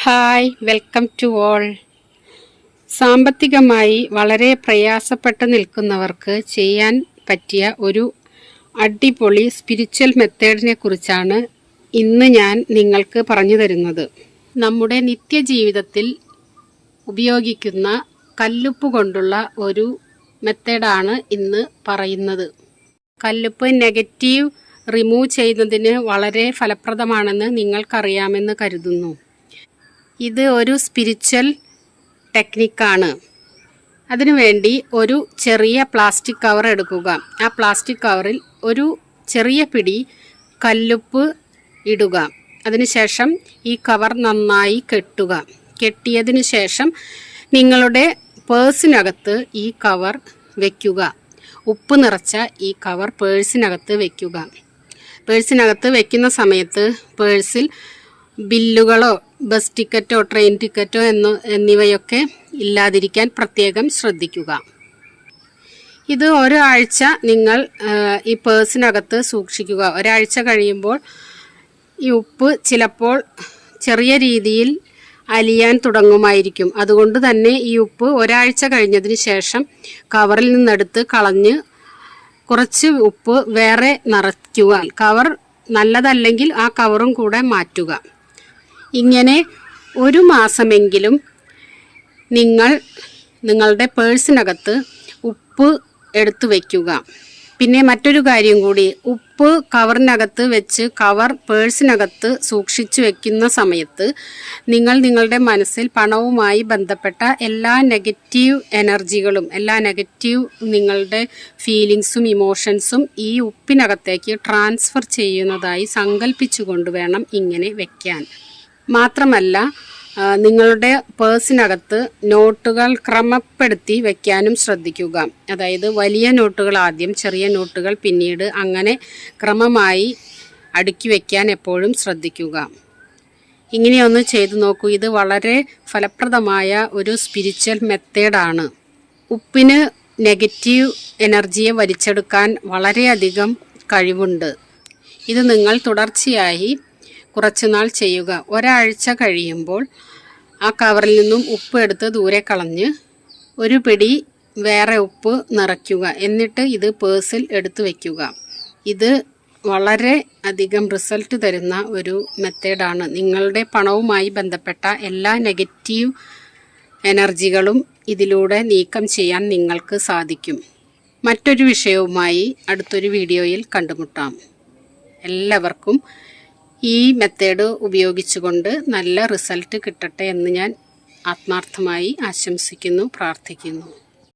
Hi, welcome to all. സാമ്പത്തികമായി വളരെ പ്രയാസപ്പെട്ട് നിൽക്കുന്നവർക്ക് ചെയ്യാൻ പറ്റിയ ഒരു അടിപൊളി സ്പിരിച്വൽ മെത്തേഡിനെ കുറിച്ചാണ് ഇന്ന് ഞാൻ നിങ്ങൾക്ക് പറഞ്ഞു തരുന്നത്. നമ്മുടെ നിത്യജീവിതത്തിൽ ഉപയോഗിക്കുന്ന കല്ലുപ്പ് കൊണ്ടുള്ള ഒരു മെത്തേഡാണ് ഇന്ന് പറയുന്നത്. കല്ലുപ്പ് നെഗറ്റീവ് റിമൂവ് ചെയ്യുന്നതിന് വളരെ ഫലപ്രദമാണെന്ന് നിങ്ങൾക്കറിയാമെന്ന് കരുതുന്നു. ഇത് ഒരു സ്പിരിച്വൽ ടെക്നിക്കാണ്. അതിനുവേണ്ടി ഒരു ചെറിയ പ്ലാസ്റ്റിക് കവർ എടുക്കുക. ആ പ്ലാസ്റ്റിക് കവറിൽ ഒരു ചെറിയ പിടി കല്ലുപ്പ് ഇടുക. അതിനുശേഷം ഈ കവർ നന്നായി കെട്ടുക. കെട്ടിയതിനു ശേഷം നിങ്ങളുടെ പേഴ്സിനകത്ത് ഈ കവർ വയ്ക്കുക. ഉപ്പ് നിറച്ച ഈ കവർ പേഴ്സിനകത്ത് വയ്ക്കുക. പേഴ്സിനകത്ത് വയ്ക്കുന്ന സമയത്ത് പേഴ്സിൽ ബില്ലുകളോ ബസ് ടിക്കറ്റോ ട്രെയിൻ ടിക്കറ്റോ എന്നിവയൊക്കെ ഇല്ലാതിരിക്കാൻ പ്രത്യേകം ശ്രദ്ധിക്കുക. ഇത് ഒരാഴ്ച നിങ്ങൾ ഈ പേഴ്സിനകത്ത് സൂക്ഷിക്കുക. ഒരാഴ്ച കഴിയുമ്പോൾ ഈ ഉപ്പ് ചിലപ്പോൾ ചെറിയ രീതിയിൽ അലിയാൻ തുടങ്ങുമായിരിക്കും. അതുകൊണ്ട് തന്നെ ഈ ഉപ്പ് ഒരാഴ്ച കഴിഞ്ഞതിന് ശേഷം കവറിൽ നിന്നെടുത്ത് കളഞ്ഞ് കുറച്ച് ഉപ്പ് വേറെ നിറയ്ക്കുക. കവർ നല്ലതല്ലെങ്കിൽ ആ കവറും കൂടെ മാറ്റുക. ഇങ്ങനെ ഒരു മാസമെങ്കിലും നിങ്ങളുടെ പേഴ്സിനകത്ത് ഉപ്പ് എടുത്തു വയ്ക്കുക. പിന്നെ മറ്റൊരു കാര്യം കൂടി, ഉപ്പ് കവറിനകത്ത് വെച്ച് കവർ പേഴ്സിനകത്ത് സൂക്ഷിച്ചു വെക്കുന്ന സമയത്ത് നിങ്ങളുടെ മനസ്സിൽ പണവുമായി ബന്ധപ്പെട്ട എല്ലാ നെഗറ്റീവ് എനർജികളും എല്ലാ നെഗറ്റീവ് നിങ്ങളുടെ ഫീലിങ്സും ഇമോഷൻസും ഈ ഉപ്പിനകത്തേക്ക് ട്രാൻസ്ഫർ ചെയ്യുന്നതായി സങ്കല്പിച്ചുകൊണ്ട് വേണം ഇങ്ങനെ വെക്കാൻ. മാത്രമല്ല, നിങ്ങളുടെ പേഴ്സിനകത്ത് നോട്ടുകൾ ക്രമപ്പെടുത്തി വെക്കാനും ശ്രദ്ധിക്കുക. അതായത് വലിയ നോട്ടുകൾ ആദ്യം, ചെറിയ നോട്ടുകൾ പിന്നീട്, അങ്ങനെ ക്രമമായി അടുക്കി വയ്ക്കാൻ എപ്പോഴും ശ്രദ്ധിക്കുക. ഇങ്ങനെയൊന്ന് ചെയ്തു നോക്കൂ. ഇത് വളരെ ഫലപ്രദമായ ഒരു സ്പിരിച്വൽ മെത്തേഡാണ്. ഉപ്പിന് നെഗറ്റീവ് എനർജിയെ വലിച്ചെടുക്കാൻ വളരെയധികം കഴിവുണ്ട്. ഇത് നിങ്ങൾ തുടർച്ചയായി കുറച്ചുനാൾ ചെയ്യുക. ഒരാഴ്ച കഴിയുമ്പോൾ ആ കവറിൽ നിന്നും ഉപ്പ് എടുത്ത് ദൂരെ കളഞ്ഞ് ഒരു പിടി വേറെ ഉപ്പ് നിറയ്ക്കുക. എന്നിട്ട് ഇത് പേഴ്സിൽ എടുത്തു വയ്ക്കുക. ഇത് വളരെ അധികം റിസൾട്ട് തരുന്ന ഒരു മെത്തേഡാണ്. നിങ്ങളുടെ പണവുമായി ബന്ധപ്പെട്ട എല്ലാ നെഗറ്റീവ് എനർജികളും ഇതിലൂടെ നീക്കം ചെയ്യാൻ നിങ്ങൾക്ക് സാധിക്കും. മറ്റൊരു വിഷയവുമായി അടുത്തൊരു വീഡിയോയിൽ കണ്ടുമുട്ടാം. എല്ലാവർക്കും ഈ മെത്തേഡ് ഉപയോഗിച്ചുകൊണ്ട് നല്ല റിസൾട്ട് കിട്ടട്ടെ എന്ന് ഞാൻ ആത്മാർത്ഥമായി ആശംസിക്കുന്നു, പ്രാർത്ഥിക്കുന്നു.